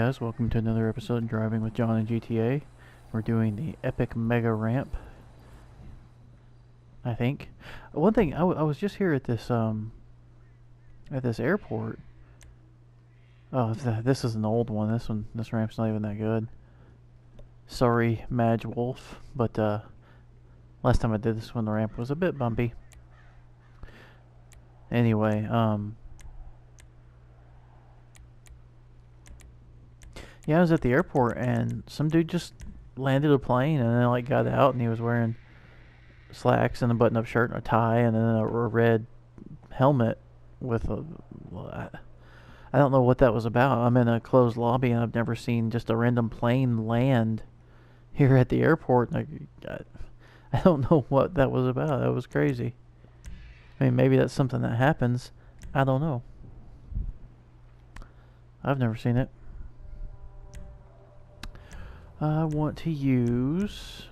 guys, welcome to another episode of Driving with John and GTA. We're doing the Epic Mega Ramp, I think. One thing, I was just here at this airport. Oh, this is an old one. This ramp's not even that good. Sorry, Madge Wolf, but last time I did this one, the ramp was a bit bumpy. Anyway, yeah, I was at the airport and some dude just landed a plane and then like got out and he was wearing slacks and a button-up shirt and a tie and then a red helmet with a. I don't know what that was about. I'm in a closed lobby and I've never seen just a random plane land here at the airport. And I don't know what that was about. That was crazy. I mean, maybe that's something that happens. I don't know. I've never seen it. I want to use...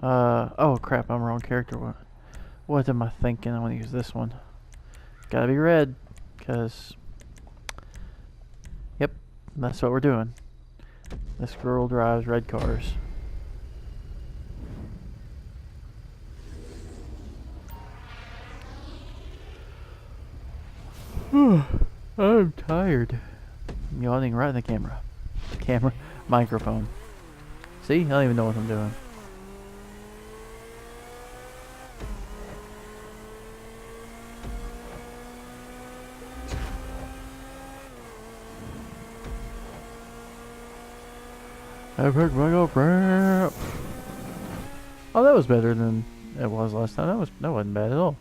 oh crap, I'm wrong character. What am I thinking? I want to use this one. Gotta be red, because... Yep, that's what we're doing. This girl drives red cars. I'm tired. I'm yawning right in the camera. Microphone. See? I don't even know what I'm doing. Epic Mega Ramp. Oh, that was better than it was last time. That wasn't bad at all.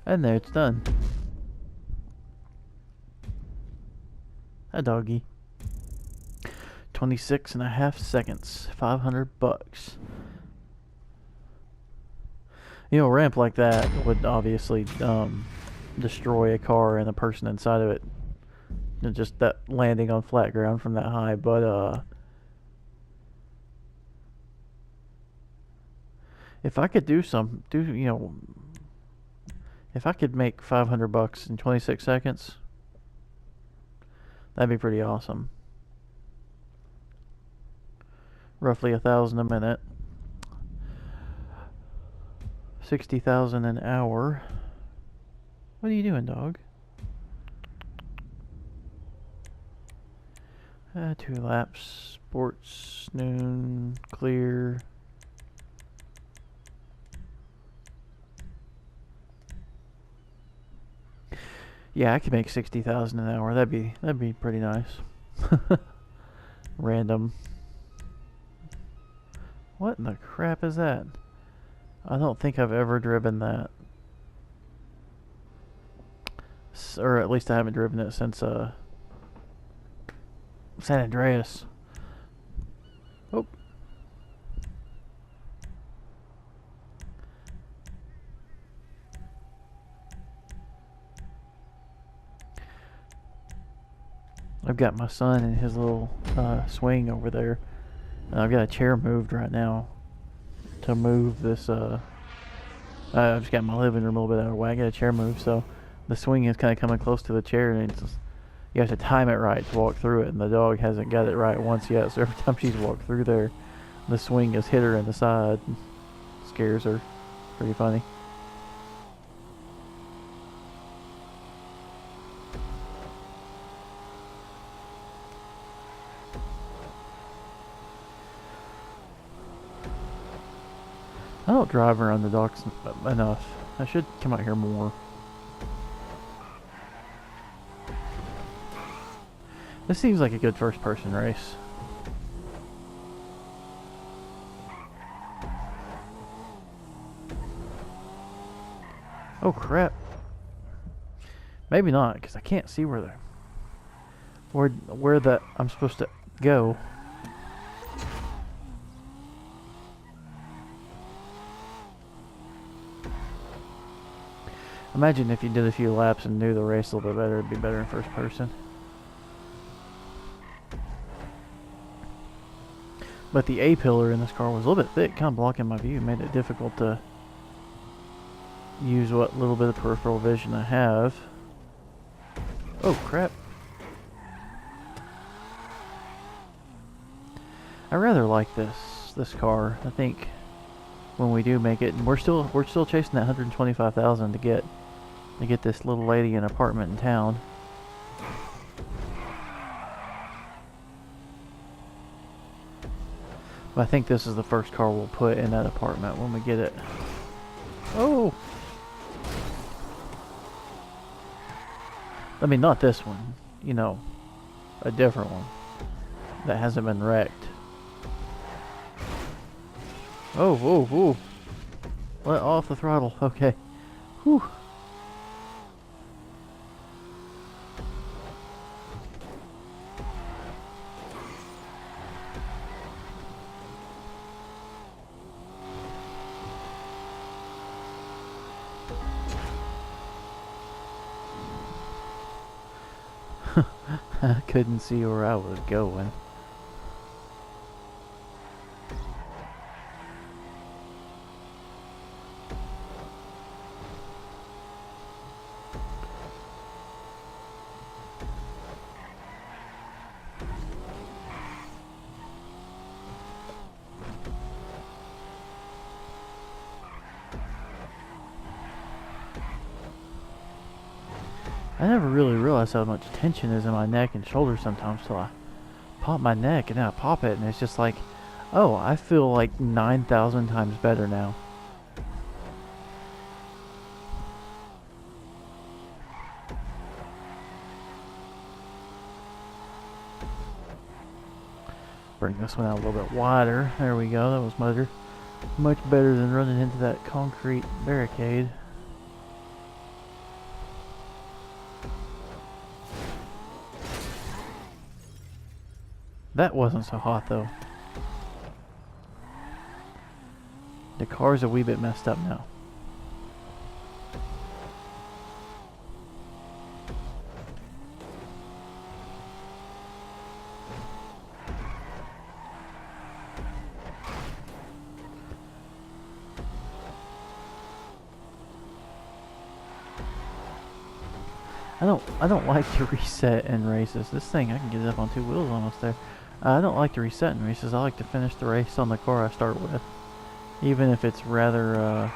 And there, it's done. A doggy. 26.5 seconds. $500. You know, a ramp like that would obviously destroy a car and the person inside of it. Just that landing on flat ground from that high, but if I could if I could make $500 in 26 seconds, that'd be pretty awesome. Roughly 1,000 a minute. 60,000 an hour. What are you doing, dog? 2 laps. Sports, noon, clear. Yeah, I could make 60,000 an hour. That'd be pretty nice. Random. What in the crap is that? I don't think I've ever driven that. Or at least I haven't driven it since San Andreas. Oh. I've got my son in his little swing over there. And I've got a chair moved right now to move this. I've just got my living room a little bit out of the way. I got a chair moved, so the swing is kind of coming close to the chair, and you have to time it right to walk through it. And the dog hasn't got it right once yet, so every time she's walked through there, the swing has hit her in the side. Scares her. Pretty funny. I don't drive around the docks enough. I should come out here more. This seems like a good first-person race. Oh crap! Maybe not, because I can't see where I'm supposed to go. Imagine if you did a few laps and knew the race a little bit better, it'd be better in first person. But the A-pillar in this car was a little bit thick, kind of blocking my view, made it difficult to use what little bit of peripheral vision I have. Oh crap. I rather like this car. I think when we do make it, and we're still chasing that 125,000 to get this little lady an apartment in town. But I think this is the first car we'll put in that apartment when we get it. Oh! I mean, not this one. You know, a different one that hasn't been wrecked. Oh, whoa, whoa. Let off the throttle. Okay. Whew. I couldn't see where I was going. I never really realized how much tension is in my neck and shoulders sometimes till I pop my neck and then I pop it and it's just like, oh, I feel like 9,000 times better now. Bring this one out a little bit wider. There we go. That was much better than running into that concrete barricade. That wasn't so hot though. The car's a wee bit messed up now. I don't like to reset in races. This thing, I can get it up on 2 wheels almost there. I don't like to reset in races. I like to finish the race on the car I start with. Even if it's rather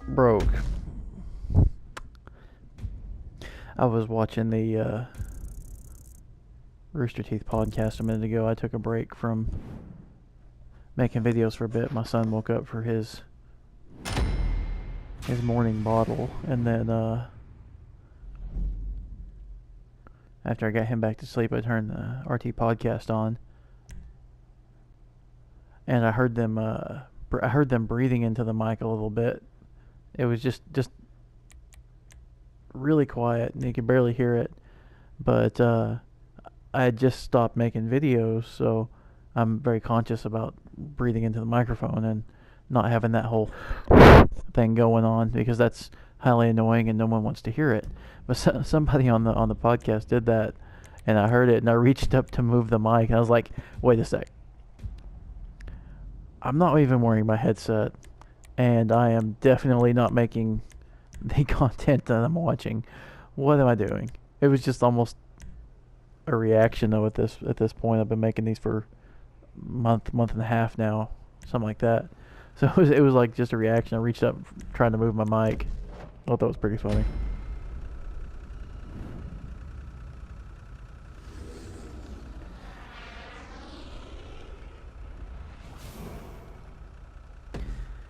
broke. I was watching the Rooster Teeth podcast a minute ago. I took a break from making videos for a bit. My son woke up for his morning bottle, and then after I got him back to sleep, I turned the RT podcast on, and I heard them breathing into the mic a little bit. It was just really quiet, and you could barely hear it. But I had just stopped making videos, so I'm very conscious about breathing into the microphone and not having that whole thing going on, because that's highly annoying and no one wants to hear it. But somebody on the podcast did that, and I heard it, and I reached up to move the mic, and I was like, wait a sec. I'm not even wearing my headset, and I am definitely not making the content that I'm watching. What am I doing? It was just almost a reaction though at this point. I've been making these for a month and a half now, something like that. So it was like just a reaction. I reached up trying to move my mic. I thought that was pretty funny.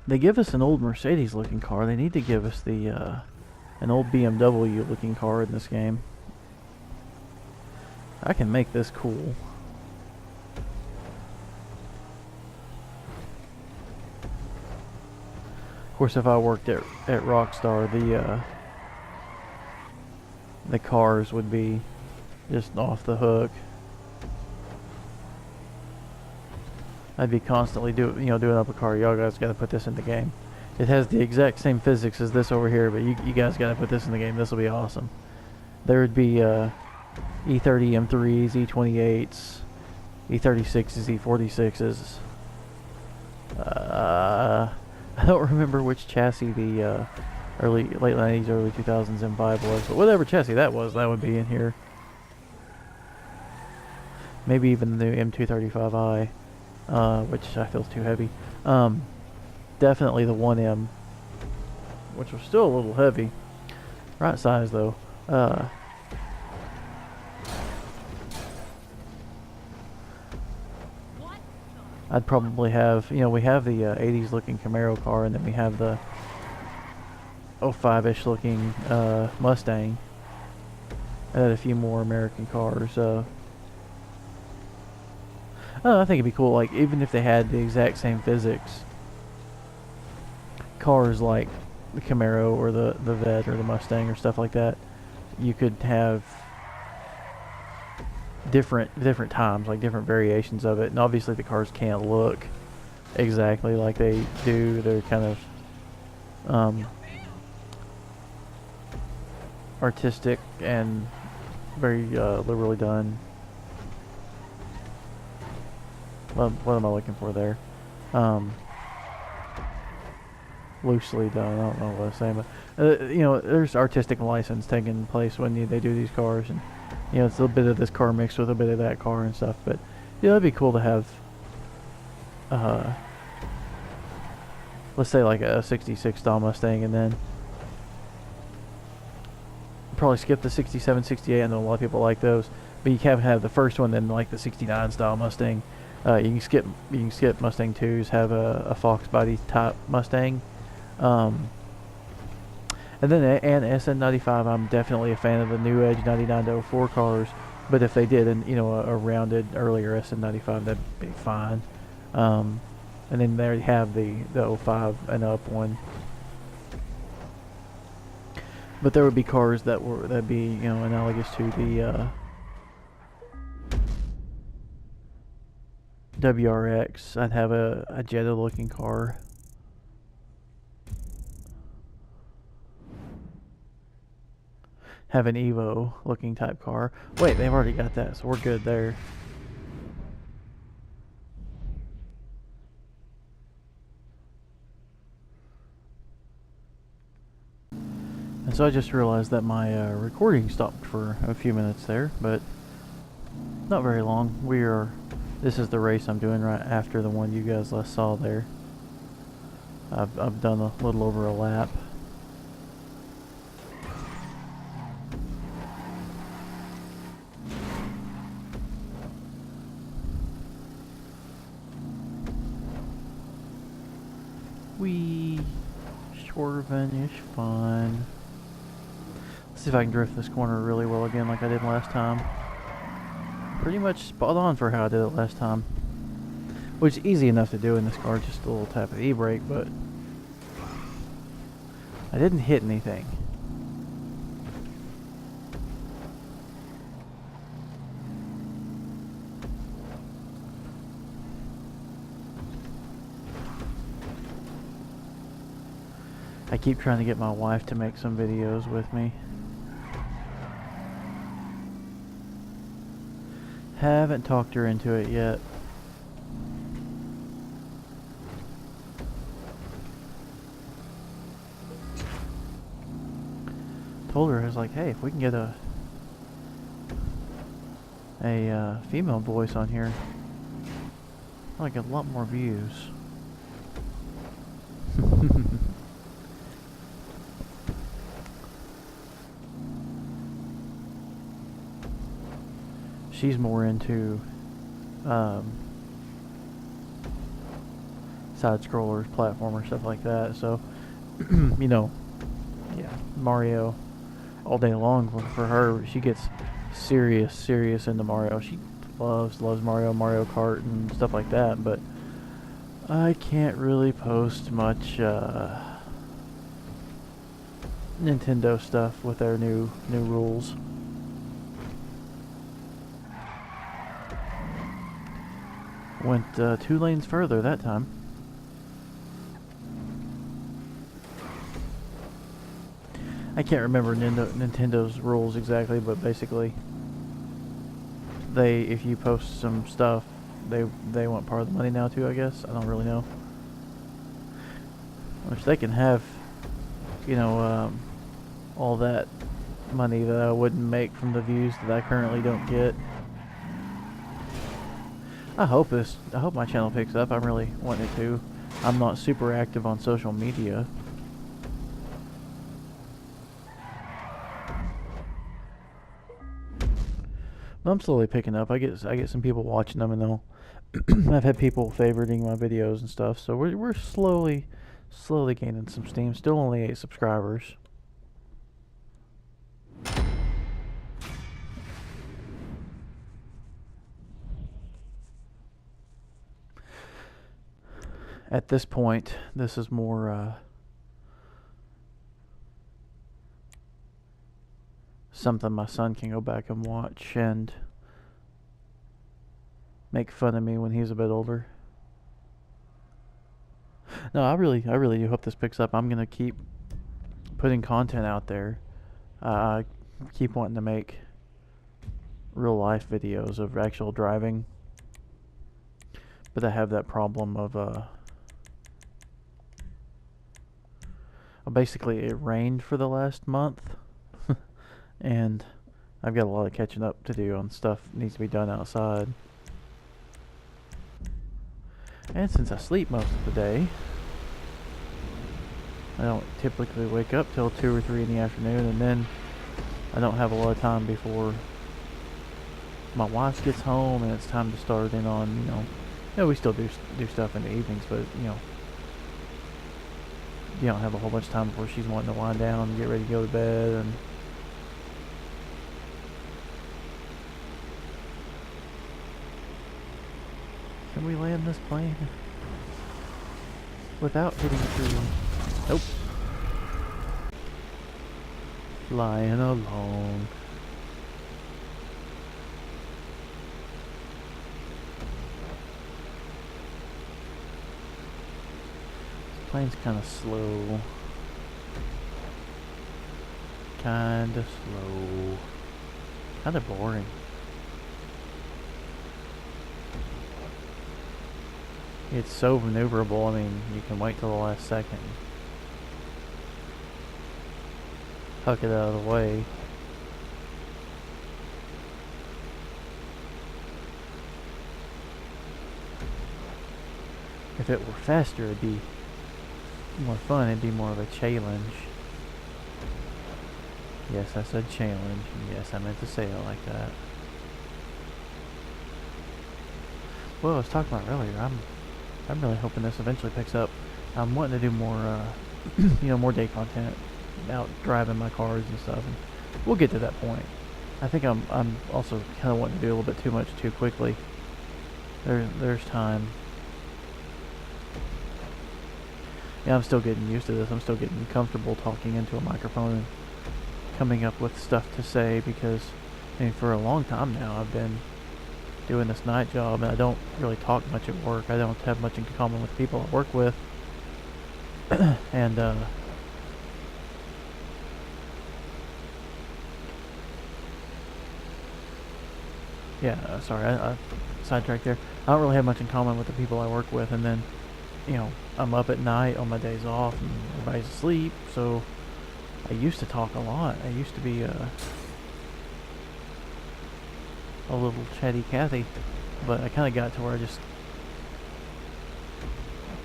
They give us an old Mercedes looking car. They need to give us the an old BMW looking car in this game. I can make this cool. Of course, if I worked at Rockstar, the cars would be just off the hook. I'd be constantly doing up a car. Y'all guys got to put this in the game. It has the exact same physics as this over here, but you guys got to put this in the game. This will be awesome. There would be E30 M3s, E28s, E36s, E46s. I don't remember which chassis the late 90s, early 2000s M5 was, but whatever chassis that was, that would be in here. Maybe even the new M235i, which I feel is too heavy. Definitely the 1M, which was still a little heavy. Right size though. I'd probably have, we have the 80s looking Camaro car, and then we have the 05-ish looking Mustang, and a few more American cars. I think it'd be cool, like, even if they had the exact same physics, cars like the Camaro or the Vet or the Mustang or stuff like that, you could have different times, like different variations of it. And obviously the cars can't look exactly like they do. They're kind of artistic and very liberally done. What am I looking for there? Loosely done. I don't know what I'm saying, but there's artistic license taking place when they do these cars, and it's a bit of this car mixed with a bit of that car and stuff. But it'd be cool to have, let's say like a '66 style Mustang, and then probably skip the '67, '68. I know a lot of people like those, but you can't have the first one, then like the '69 style Mustang. You can skip Mustang 2s, have a Fox body type Mustang, and then and SN95. I'm definitely a fan of the new Edge 99 to 04 cars, but if they did a rounded earlier SN95, that'd be fine. And then there you have the 05 and up one. But there would be cars that'd be analogous to the WRX. I'd have a Jetta looking car. Have an Evo looking type car. Wait, they've already got that, so we're good there. And so I just realized that my recording stopped for a few minutes there, but not very long. This is the race I'm doing right after the one you guys last saw there. I've done a little over a lap. Wee, swerving is fun. Let's see if I can drift this corner really well again like I did last time. Pretty much spot on for how I did it last time. Which is easy enough to do in this car, just a little tap of the e-brake, but I didn't hit anything. I keep trying to get my wife to make some videos with me. Haven't talked her into it yet. Told her, I was like, hey, if we can get a female voice on here, I'll get a lot more views. She's more into side scrollers, platformers, stuff like that. So, yeah, Mario all day long for her. She gets serious into Mario. She loves Mario Kart and stuff like that. But I can't really post much Nintendo stuff with their new rules. Went 2 lanes further that time. I can't remember Nintendo's rules exactly, but basically, if you post some stuff they want part of the money now too, I guess. I don't really know. Which they can have, you know, all that money that I wouldn't make from the views that I currently don't get. I hope my channel picks up. I'm really wanting it to. I'm not super active on social media. But I'm slowly picking up. I get some people watching them, and they'll I've had people favoriting my videos and stuff. So we're slowly gaining some steam. Still only 8 subscribers. At this point, this is more something my son can go back and watch and make fun of me when he's a bit older. No, I really do hope this picks up. I'm gonna keep putting content out there. I keep wanting to make real life videos of actual driving, but I have that problem of basically it rained for the last month and I've got a lot of catching up to do on stuff that needs to be done outside. And since I sleep most of the day, I don't typically wake up till 2 or 3 in the afternoon, and then I don't have a lot of time before my wife gets home and it's time to start in on, you know, we still do stuff in the evenings, but, you know, you don't have a whole bunch of time before she's wanting to wind down and get ready to go to bed. And can we land this plane without hitting a tree? Nope. Flying along. This plane's kind of slow. Kind of slow. Kind of boring. It's so maneuverable. I mean, you can wait till the last second. Huck it out of the way. If it were faster, it'd be more fun. It'd be more of a challenge. Yes, I said challenge. Yes, I meant to say it like that. Well, I was talking about earlier, I'm really hoping this eventually picks up. I'm wanting to do more, you know, more day content, out driving my cars and stuff, and we'll get to that point. I think I'm also kind of wanting to do a little bit too much too quickly. There's time. Yeah, I'm still getting used to this. I'm still getting comfortable talking into a microphone and coming up with stuff to say, because, I mean, for a long time now I've been doing this night job and I don't really talk much at work. I don't have much in common with people I work with. And yeah, sorry, I sidetracked there. I don't really have much in common with the people I work with, and then, you know, I'm up at night on my days off and everybody's asleep, so I used to talk a lot. I used to be a little chatty Cathy, but I kind of got to where I just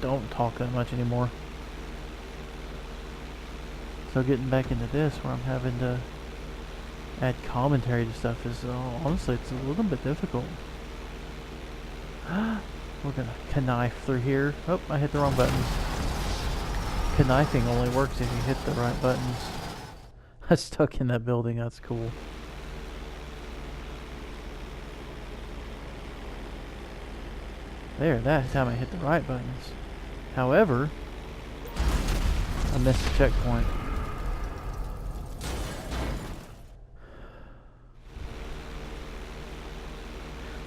don't talk that much anymore. So getting back into this, where I'm having to add commentary to stuff, is honestly, it's a little bit difficult. We're gonna knife through here. Oh, I hit the wrong buttons. Knifing only works if you hit the right buttons. I stuck in that building. That's cool. There, that time I hit the right buttons. However, I missed the checkpoint.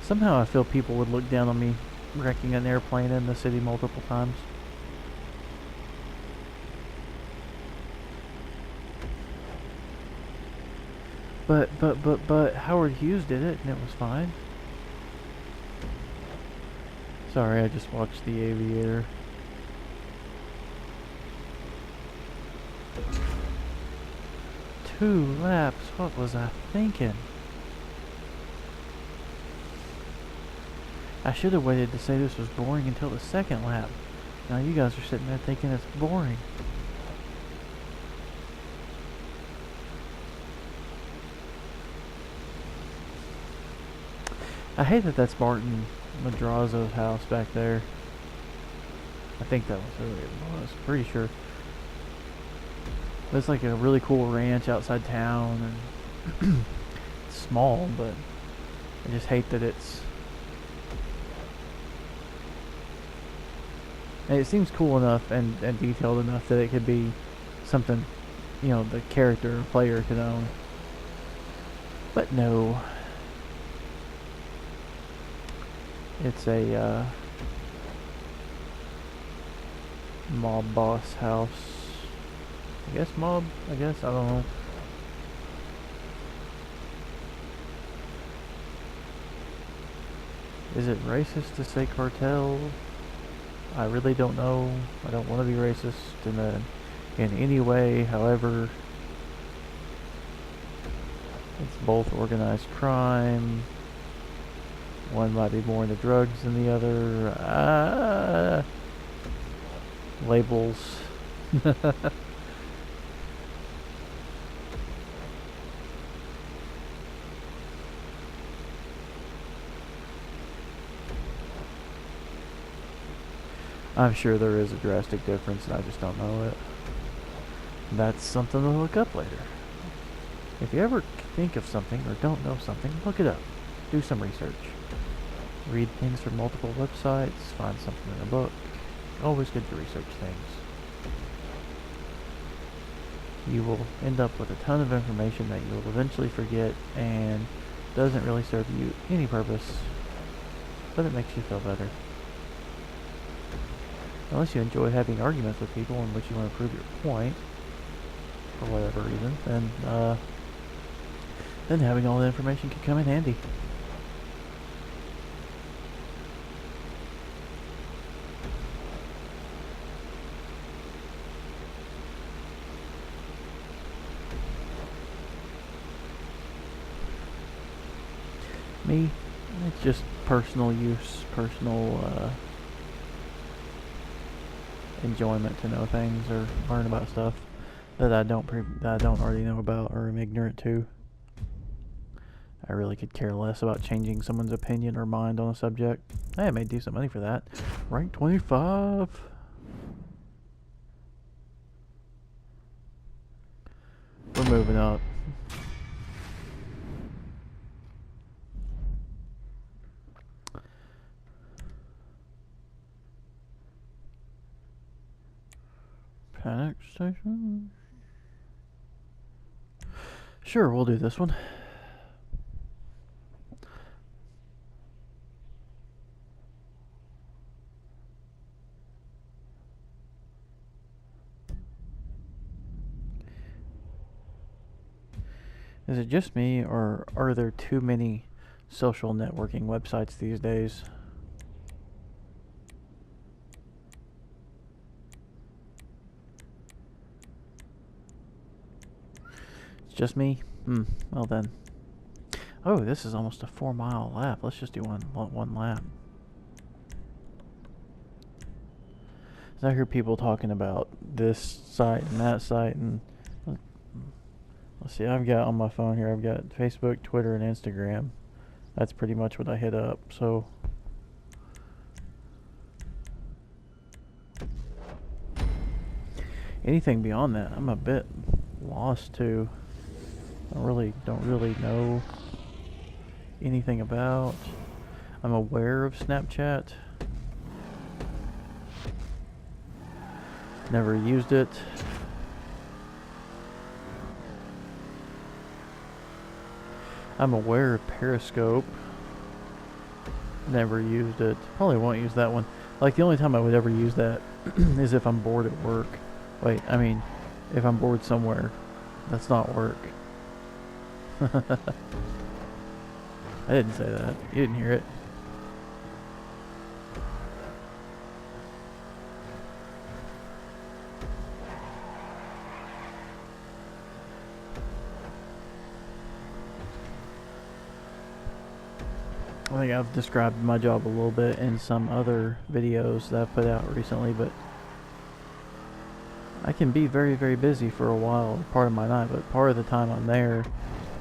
Somehow I feel people would look down on me wrecking an airplane in the city multiple times. But Howard Hughes did it and it was fine. Sorry, I just watched The Aviator. Two laps, what was I thinking? I should have waited to say this was boring until the second lap. Now you guys are sitting there thinking it's boring. I hate that that's Martin Madrazo's house back there. I think that was who it was, pretty sure. But it's like a really cool ranch outside town, and it's small, but I just hate that it's... And it seems cool enough and detailed enough that it could be something, you know, the character or player could own. But no. It's a mob boss house. I guess mob? I guess? I don't know. Is it racist to say cartel? I really don't know. I don't want to be racist in any way. However, it's both organized crime. One might be more into drugs than the other. Labels. I'm sure there is a drastic difference and I just don't know it. That's something to look up later. If you ever think of something or don't know something, look it up. Do some research. Read things from multiple websites, find something in a book. Always good to research things. You will end up with a ton of information that you will eventually forget and doesn't really serve you any purpose, but it makes you feel better. Unless you enjoy having arguments with people in which you want to prove your point, for whatever reason, then having all the information can come in handy. Me, it's just personal use, personal enjoyment to know things or learn about stuff that I don't already know about or am ignorant to. I really could care less about changing someone's opinion or mind on a subject. Hey, I made decent money for that. Rank 25. We're moving up. Panic station. Sure, we'll do this one. Is it just me, or are there too many social networking websites these days? It's just me? Well then. Oh, this is almost a 4-mile lap. Let's just do one lap. So I hear people talking about this site and that site, and let's see, I've got on my phone here, I've got Facebook, Twitter, and Instagram. That's pretty much what I hit up, so... anything beyond that, I'm a bit lost to. I don't really know anything about. I'm aware of Snapchat. Never used it. I'm aware of Periscope. Never used it. Probably won't use that one. Like, the only time I would ever use that is if I'm bored at work. Wait, I mean, if I'm bored somewhere. That's not work. I didn't say that. You didn't hear it. I think I've described my job a little bit in some other videos that I've put out recently, but I can be very, very busy for a while, part of my night, but part of the time I'm there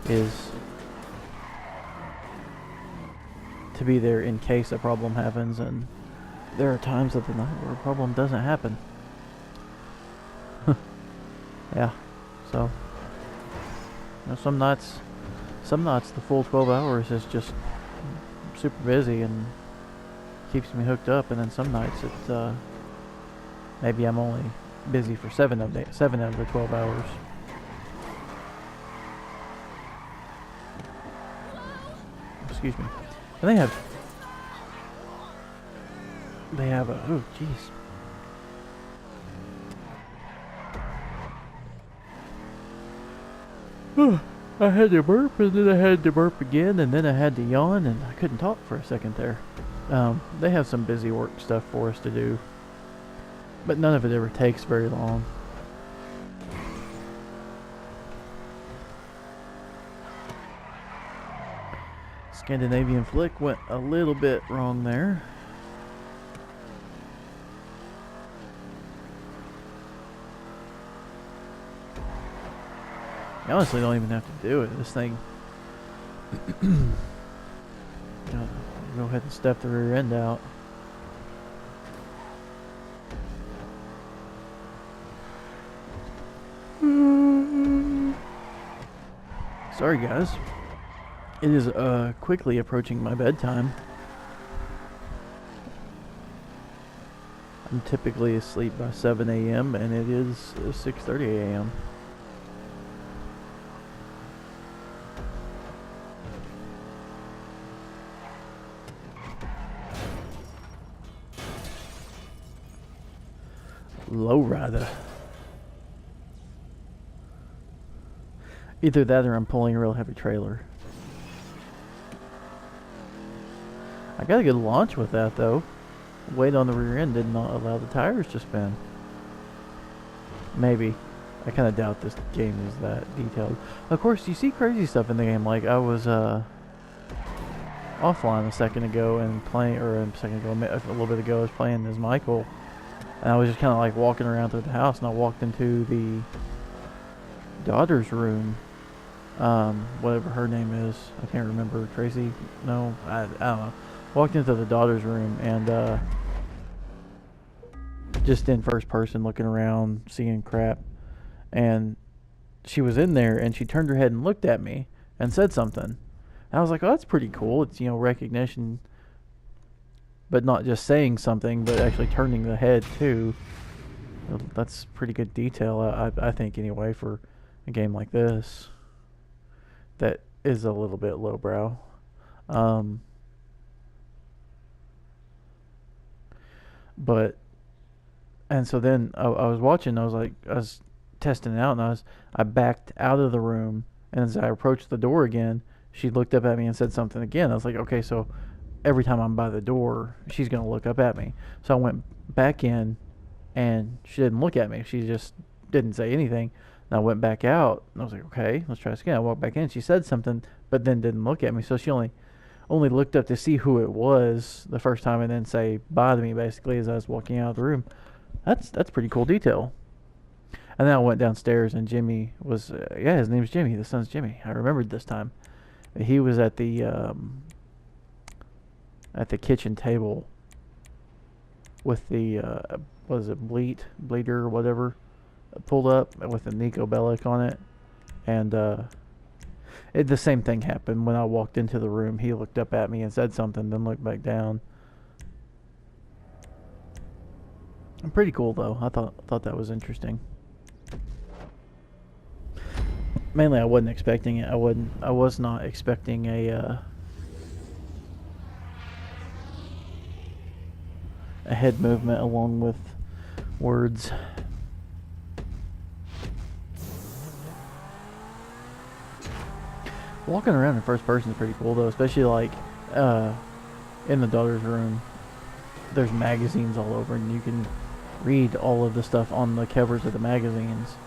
is to be there in case a problem happens, and there are times of the night where a problem doesn't happen. Yeah, so you know, some nights the full 12 hours is just super busy and keeps me hooked up, and then some nights it's maybe I'm only busy for 7 of the 12 hours. Excuse me. And they have a, oh jeez. I had to burp, and then I had to burp again, and then I had to yawn, and I couldn't talk for a second there. They have some busy work stuff for us to do, but none of it ever takes very long. Scandinavian flick went a little bit wrong there. You honestly don't even have to do it. This thing, go ahead and step the rear end out. Sorry guys, it is quickly approaching my bedtime. I'm typically asleep by 7 a.m. and it is 6:30 a.m. Lowrider. Either that or I'm pulling a real heavy trailer. I got a good launch with that though. Weight on the rear end did not allow the tires to spin. Maybe. I kind of doubt this game is that detailed. Of course, you see crazy stuff in the game. Like I was offline a second ago and playing, or a little bit ago I was playing as Michael. And I was just kind of like walking around through the house, and I walked into the daughter's room. Whatever her name is. I can't remember. Tracy? No, I don't know. Walked into the daughter's room and just in first person looking around, seeing crap. And she was in there and she turned her head and looked at me and said something. And I was like, oh, that's pretty cool. It's, you know, recognition. But not just saying something, but actually turning the head too. That's pretty good detail, I think, anyway, for a game like this. That is a little bit lowbrow. But, and so then I was watching, I was testing it out, and I backed out of the room, and as I approached the door again, she looked up at me and said something again. I was like, okay, so every time I'm by the door, she's going to look up at me. So I went back in, and she didn't look at me. She just didn't say anything. And I went back out, and I was like, okay, let's try this again. I walked back in. She said something, but then didn't look at me. So she only looked up to see who it was the first time and then say bye to me, basically, as I was walking out of the room. That's pretty cool detail. And then I went downstairs, and Jimmy was, his name's Jimmy. The son's Jimmy. I remembered this time. He was at the kitchen table with the what is it, bleeder or whatever, pulled up with a Nico Bellic on it, and the same thing happened when I walked into the room. He looked up at me and said something, then looked back down. Pretty cool though. I thought that was interesting. Mainly, I wasn't expecting it. I was not expecting a head movement along with words. Walking around in first person is pretty cool though, especially like in the daughter's room. There's magazines all over, and you can read all of the stuff on the covers of the magazines.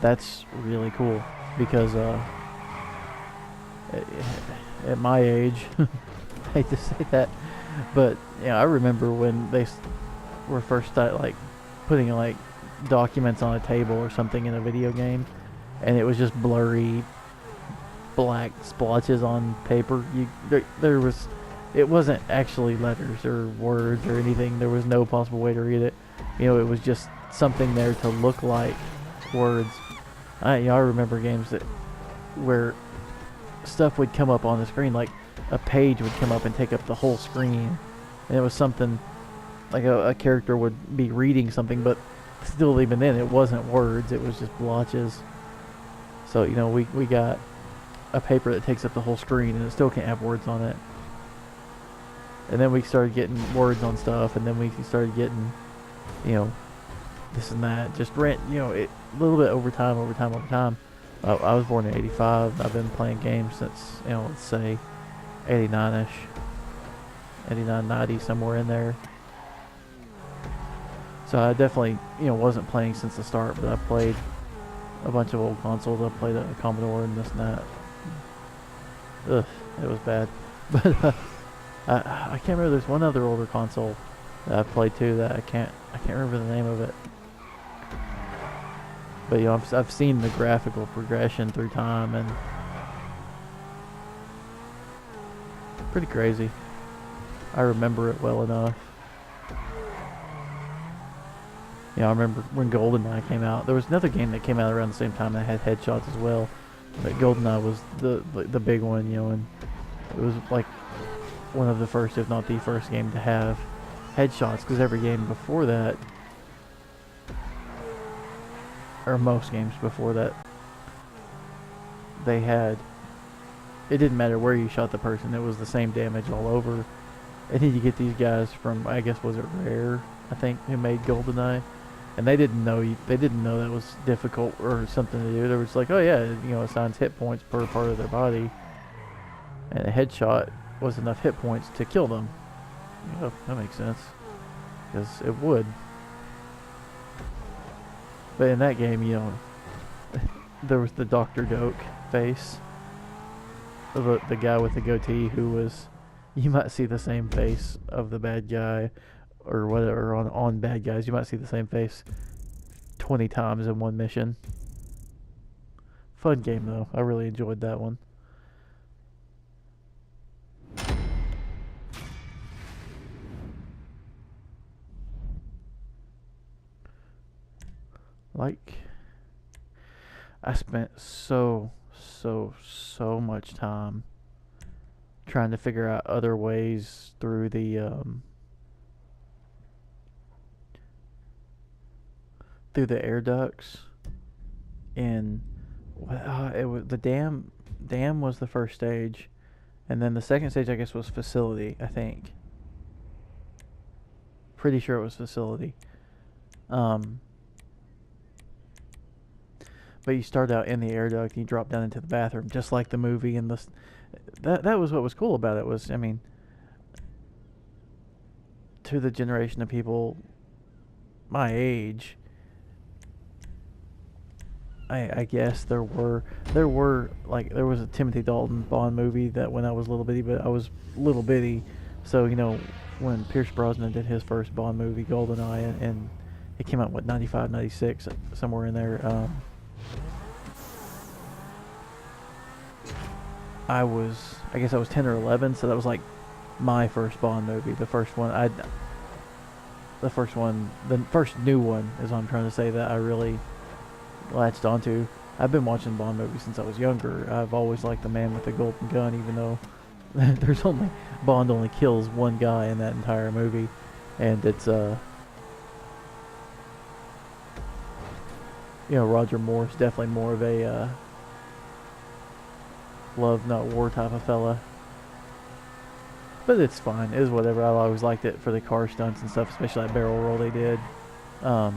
That's really cool because at my age, hate to say that, but yeah, I remember when they were first like putting like documents on a table or something in a video game, and it was just blurry black splotches on paper. There was, it wasn't actually letters or words or anything. There was no possible way to read it. It was just something there to look like words. I remember games where stuff would come up on the screen, like a page would come up and take up the whole screen, and it was something like a character would be reading something, but still, even then, it wasn't words. It was just blotches. So we got a paper that takes up the whole screen, and it still can't have words on it. And then we started getting words on stuff, and then we started getting, this and that. Just rent, a little bit over time. I was born in '85. I've been playing games since, let's say, '89ish, '89, '90, somewhere in there. So I definitely, wasn't playing since the start, but I played a bunch of old consoles. I played a Commodore and this and that. Ugh, it was bad. But I can't remember. There's one other older console that I played too that I can't remember the name of it. But I've seen the graphical progression through time, and pretty crazy. I remember it well enough. I remember when GoldenEye came out. There was another game that came out around the same time that had headshots as well. But GoldenEye was the big one, and it was like one of the first, if not the first game to have headshots, because every game before that, or most games before that, they had, it didn't matter where you shot the person, it was the same damage all over. And then you get these guys from, I guess, was it Rare, I think, who made GoldenEye, and they didn't know that was difficult or something to do. They were just like, oh yeah, assigns hit points per part of their body, and a headshot was enough hit points to kill them. That makes sense, because it would. But in that game, there was the Dr. Doak face, the guy with the goatee who was, you might see the same face of the bad guy or whatever on bad guys. You might see the same face 20 times in one mission. Fun game though. I really enjoyed that one. Like, I spent so much time trying to figure out other ways through the air ducts, and it was the dam was the first stage, and then the second stage I guess was facility. I think, pretty sure it was facility. But you start out in the air duct and you drop down into the bathroom, just like the movie. And that was what was cool about it. Was, I mean, to the generation of people my age, I guess there was a Timothy Dalton Bond movie that when I was little bitty, but I was little bitty, so when Pierce Brosnan did his first Bond movie, GoldenEye, and it came out 95, 96, somewhere in there. I guess I was 10 or 11, so that was like my first Bond movie, the first new one is what I'm trying to say, that I really latched onto. I've been watching Bond movies since I was younger. I've always liked the man with the golden gun, even though Bond only kills one guy in that entire movie, and it's Roger Moore's definitely more of a love not war type of fella. But it's fine. It is whatever. I always liked it for the car stunts and stuff, especially that barrel roll they did. It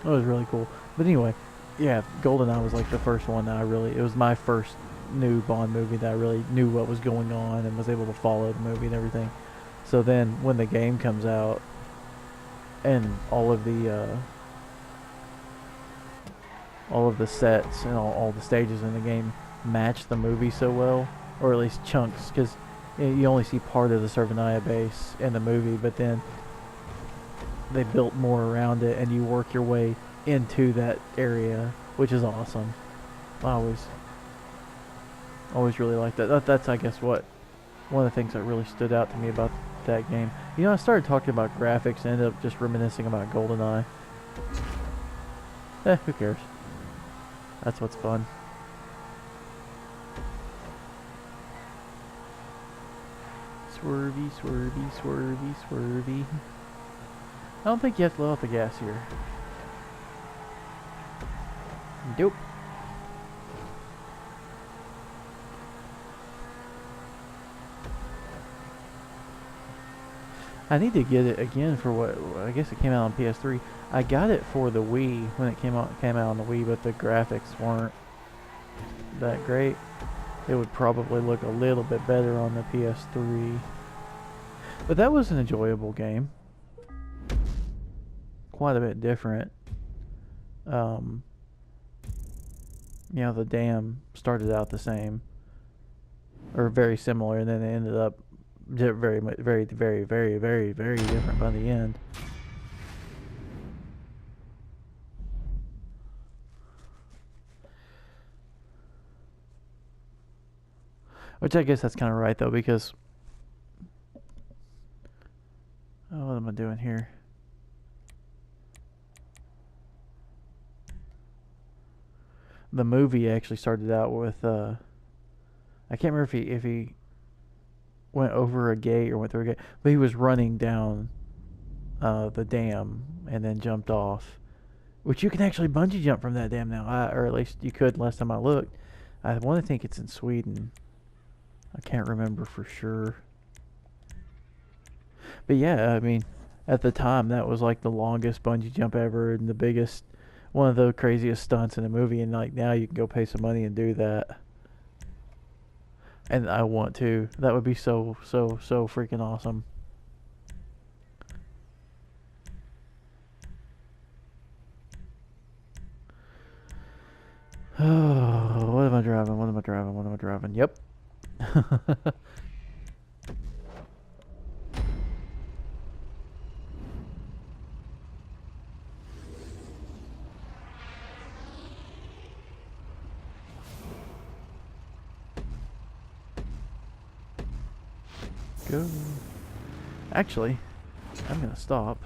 was really cool. But anyway, yeah, GoldenEye was like the first one that it was my first new Bond movie that I really knew what was going on and was able to follow the movie and everything. So then when the game comes out and all of the sets and all the stages in the game match the movie so well, or at least chunks, because You only see part of the Servania base in the movie, but then they built more around it, and you work your way into that area, which is awesome. I always really liked that. That's I guess what one of the things that really stood out to me about that game. You know, I started talking about graphics and ended up just reminiscing about GoldenEye. Who cares? That's what's fun. Swervy, swervy, swervy, swervy. I don't think you have to let off the gas here. Nope. I need to get it again for what I guess it came out on PS3. I got it for the Wii when it came out on the Wii, but the graphics weren't that great. It would probably look a little bit better on the PS3. But that was an enjoyable game. Quite a bit different. You know, the dam started out the same or very similar, and then it ended up very, very, very, very, very, very different by the end. Which I guess that's kind of right though, because what am I doing here? The movie actually started out with I can't remember if he went over a gate or went through a gate, but he was running down the dam and then jumped off, which you can actually bungee jump from that dam now, or at least you could last time I looked. I want to think it's in Sweden. I can't remember for sure. But yeah, I mean, at the time that was like the longest bungee jump ever and the biggest, one of the craziest stunts in a movie, and like now you can go pay some money and do that. And I want to. That would be so freaking awesome. Oh, what am I driving? What am I driving? What am I driving? Yep. Go. Actually, I'm gonna stop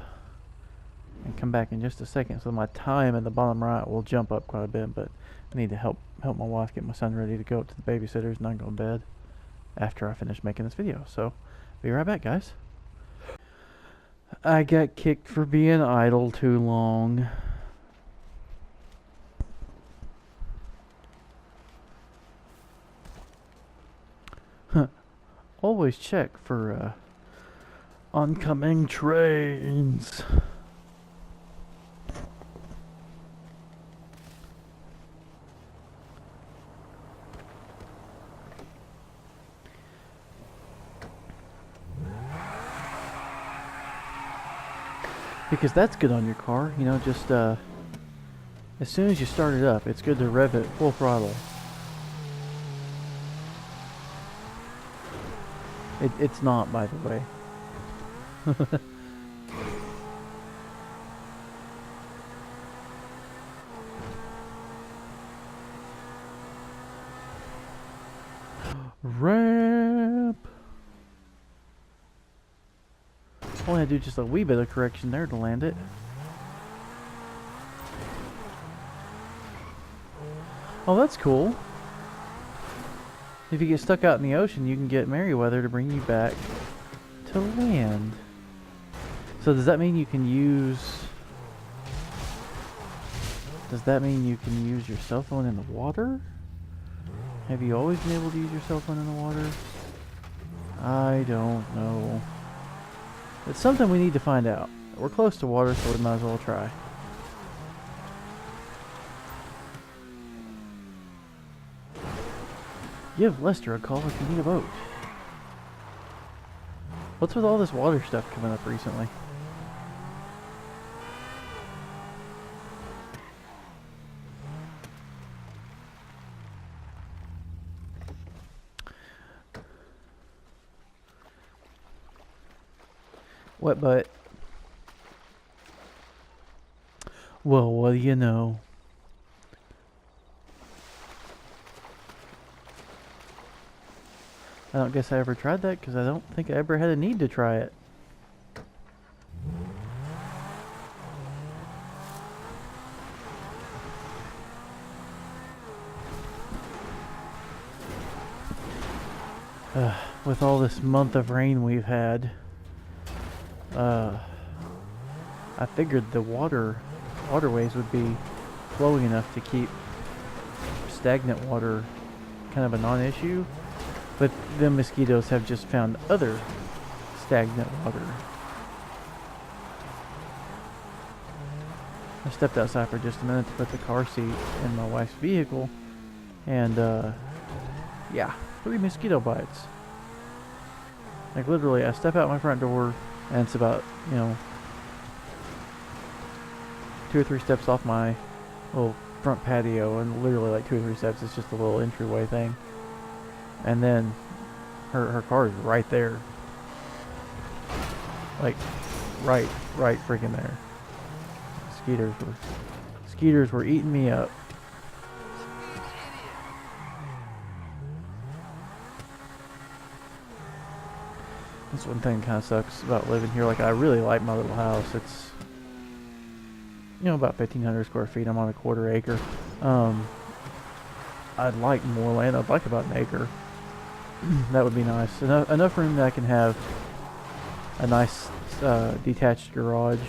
and come back in just a second, so my time at the bottom right will jump up quite a bit. But I need to help my wife get my son ready to go up to the babysitters and then go to bed after I finish making this video. So, be right back, guys. I got kicked for being idle too long. Always check for oncoming trains. Because that's good on your car, you know, just as soon as you start it up, it's good to rev it full throttle. It's not, by the way. Ramp! Only had to do just a wee bit of correction there to land it. Oh, that's cool. If you get stuck out in the ocean, you can get Merryweather to bring you back to land. So does that mean you can use... Does that mean you can use your cell phone in the water? Have you always been able to use your cell phone in the water? I don't know. It's something we need to find out. We're close to water, so we might as well try. Give Lester a call if you need a boat. What's with all this water stuff coming up recently? What butt? Well, what do you know? I don't guess I ever tried that because I don't think I ever had a need to try it. With all this month of rain we've had, I figured the waterways would be flowing enough to keep stagnant water kind of a non-issue, but the mosquitoes have just found other stagnant water. I stepped outside for just a minute to put the car seat in my wife's vehicle, and yeah, 3 mosquito bites. Like literally, I step out my front door, and it's about, 2 or 3 steps off my little front patio, and literally like 2 or 3 steps, it's just a little entryway thing. And then her car is right there. Like, right freaking there. Skeeters were eating me up. That's one thing kind of sucks about living here. Like, I really like my little house. It's, about 1,500 square feet. I'm on a 1/4 acre. I'd like more land. I'd like about an acre. That would be nice. Enough room that I can have a nice detached garage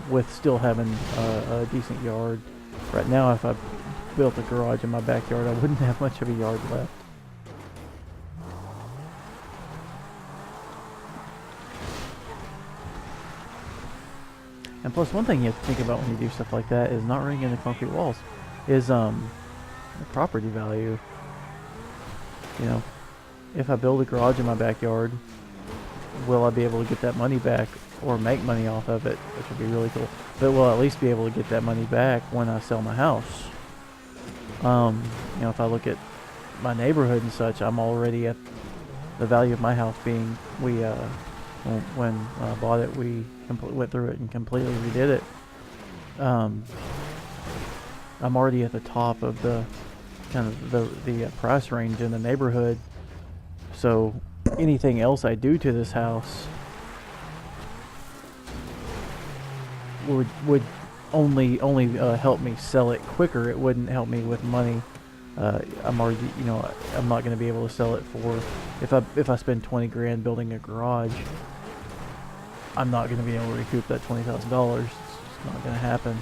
with still having a decent yard. Right now, if I built a garage in my backyard, I wouldn't have much of a yard left. And plus, one thing you have to think about when you do stuff like that is not running into concrete walls. Is the property value. If I build a garage in my backyard, will I be able to get that money back or make money off of it, which would be really cool. But we'll at least be able to get that money back when I sell my house. If I look at my neighborhood and such, I'm already at the value of my house being, when I bought it, we went through it and completely redid it. I'm already at the top of the kind of the price range in the neighborhood. So anything else I do to this house would only help me sell it quicker. It wouldn't help me with money. I'm already, I'm not going to be able to sell it for, if I spend 20 grand building a garage, I'm not going to be able to recoup that $20,000. It's just not going to happen.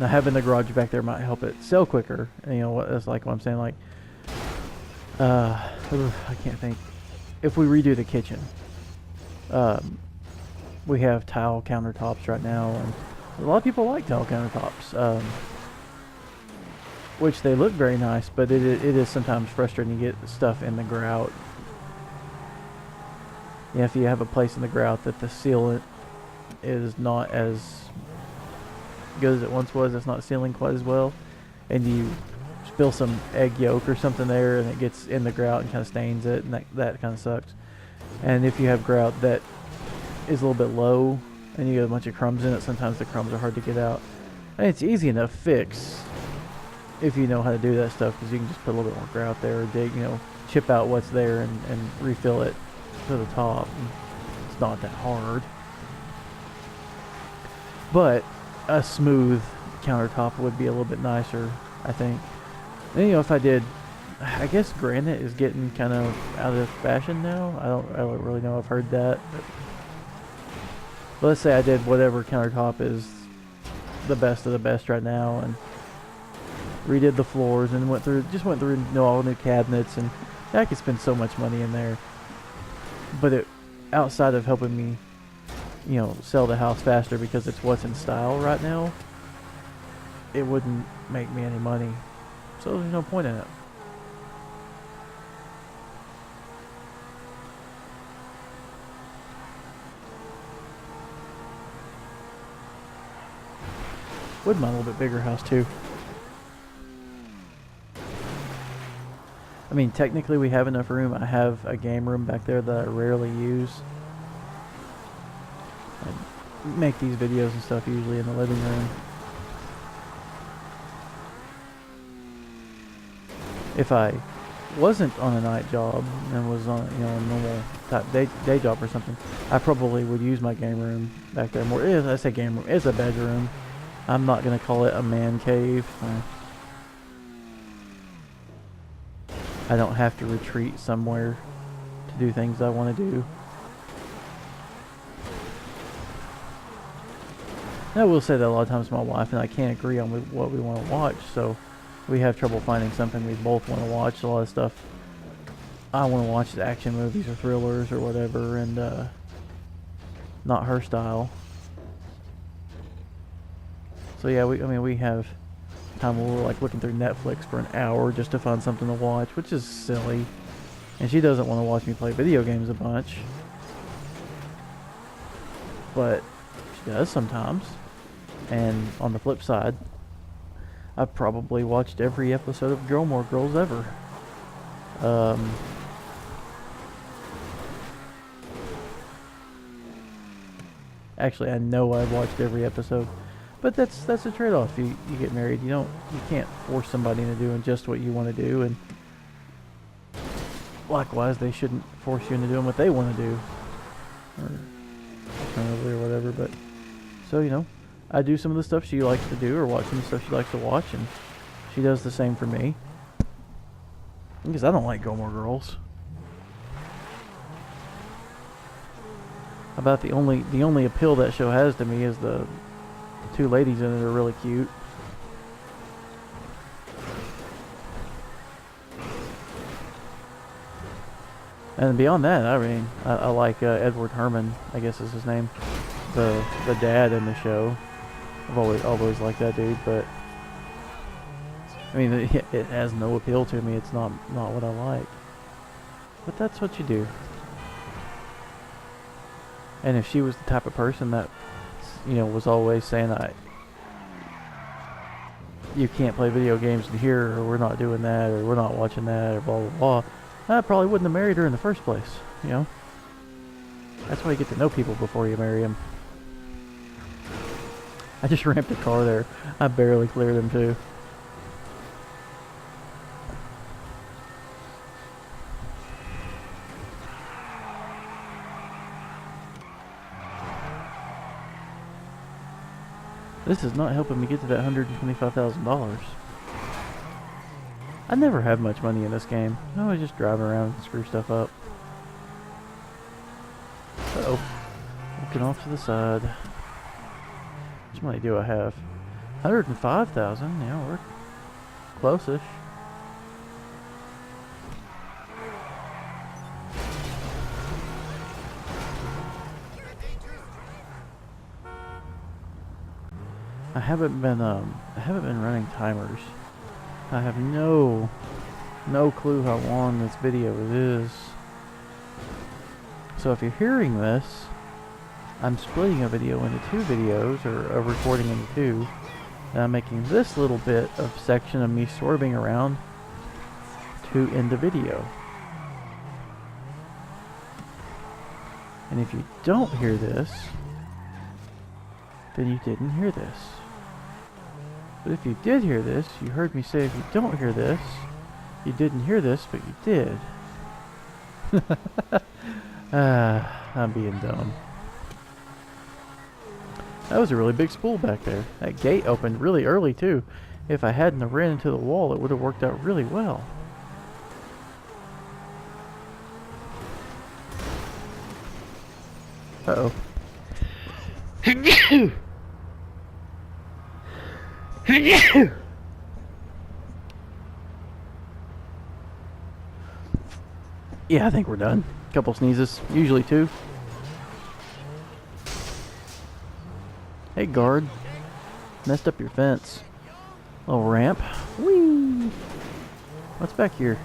Now, having the garage back there might help it sell quicker. And, it's like what I'm saying, like, I can't think. If we redo the kitchen, we have tile countertops right now, and a lot of people like tile countertops, which they look very nice, but it is sometimes frustrating to get stuff in the grout. If you have a place in the grout that the sealant is not as good as it once was, it's not sealing quite as well, and you spill some egg yolk or something there and it gets in the grout and kind of stains it, and that kind of sucks. And if you have grout that is a little bit low and you get a bunch of crumbs in it, sometimes the crumbs are hard to get out. And it's easy enough fix if you know how to do that stuff, because you can just put a little bit more grout there, or dig, chip out what's there and refill it to the top. And it's not that hard. But a smooth countertop would be a little bit nicer, I think. And, if I did, I guess granite is getting kind of out of fashion now. I don't really know. I've heard that. But let's say I did whatever countertop is the best of the best right now, and redid the floors and went through all new cabinets, and I could spend so much money in there. But it, outside of helping me, sell the house faster because it's what's in style right now, it wouldn't make me any money. So there's no point in it. Wouldn't mind a little bit bigger house too. I mean, technically we have enough room. I have a game room back there that I rarely use. I make these videos and stuff usually in the living room. If I wasn't on a night job and was on, you know, a normal type day job or something, I probably would use my game room back there more. I say game room, it's a bedroom. I'm not gonna call it a man cave. I don't have to retreat somewhere to do things I want to do. And I will say that a lot of times my wife and I can't agree on what we want to watch, so we have trouble finding something we both want to watch. A lot of stuff I want to watch is action movies or thrillers or whatever, and not her style. So yeah, we have time where we're like looking through Netflix for an hour just to find something to watch, which is silly. And she doesn't want to watch me play video games a bunch, but she does sometimes. And on the flip side, I've probably watched every episode of Gilmore Girls ever. Actually, I know I've watched every episode, but that's a trade-off. You get married, you can't force somebody into doing just what you want to do, and likewise, they shouldn't force you into doing what they want to do, or alternatively or whatever. But so I do some of the stuff she likes to do, or watch some of the stuff she likes to watch, and she does the same for me. Because I don't like Gilmore Girls. About the only appeal that show has to me is the two ladies in it are really cute. And beyond that, I mean, I like Edward Herman, I guess is his name, the dad in the show. I've always liked that dude, but I mean, it has no appeal to me. It's not what I like. But that's what you do. And if she was the type of person that, was always saying you can't play video games in here, or we're not doing that, or we're not watching that, or blah blah blah, I probably wouldn't have married her in the first place. That's why you get to know people before you marry them. I just ramped a car there. I barely cleared him too. This is not helping me get to that $125,000. I never have much money in this game. I always just drive around and screw stuff up. Uh-oh. Looking off to the side. How much money do I have? 105,000. Yeah, we're close-ish. I haven't been running timers. I have no clue how long this video is. So if you're hearing this, I'm splitting a video into two videos, or a recording into two, and I'm making this little bit of section of me swerving around to end the video. And if you don't hear this, then you didn't hear this. But if you did hear this, you heard me say if you don't hear this, you didn't hear this, but you did. I'm being dumb. That was a really big spool back there. That gate opened really early too. If I hadn't have ran into the wall, it would have worked out really well. Uh-oh. Yeah, I think we're done. Couple sneezes, usually two. Hey guard, messed up your fence. Little ramp. Whee! What's back here?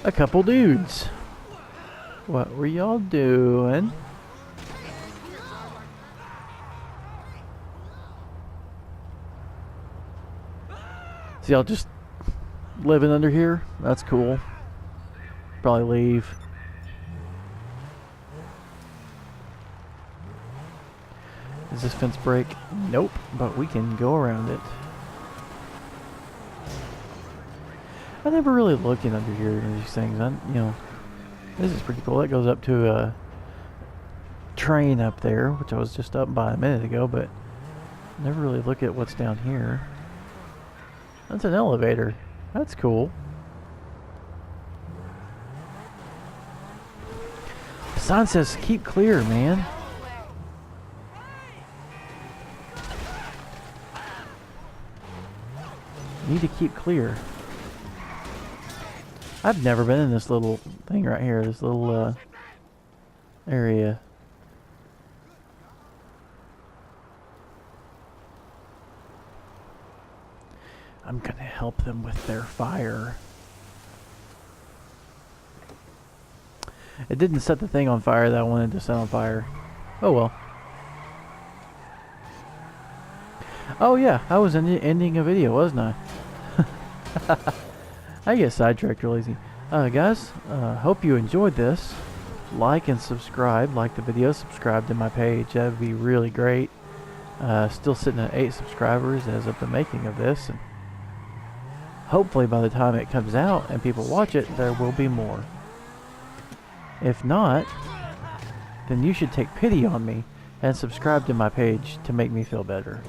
A couple dudes. What were y'all doing? See, I'll just living under here. That's cool. Probably leave. Does this fence break? Nope, but we can go around it. I never really looked in under here at these things. This is pretty cool. That goes up to a train up there, which I was just up by a minute ago, but never really look at what's down here. That's an elevator. That's cool. The sign says keep clear, man. Need to keep clear. I've never been in this little thing right here, this little area. I'm gonna help them with their fire. It didn't set the thing on fire that I wanted to set on fire. Oh well. Oh yeah, I was ending a video, wasn't I? I get sidetracked real easy. Guys, hope you enjoyed this. Like and subscribe. Like the video, subscribe to my page. That would be really great. Still sitting at 8 subscribers as of the making of this. And hopefully by the time it comes out and people watch it, there will be more. If not, then you should take pity on me and subscribe to my page to make me feel better.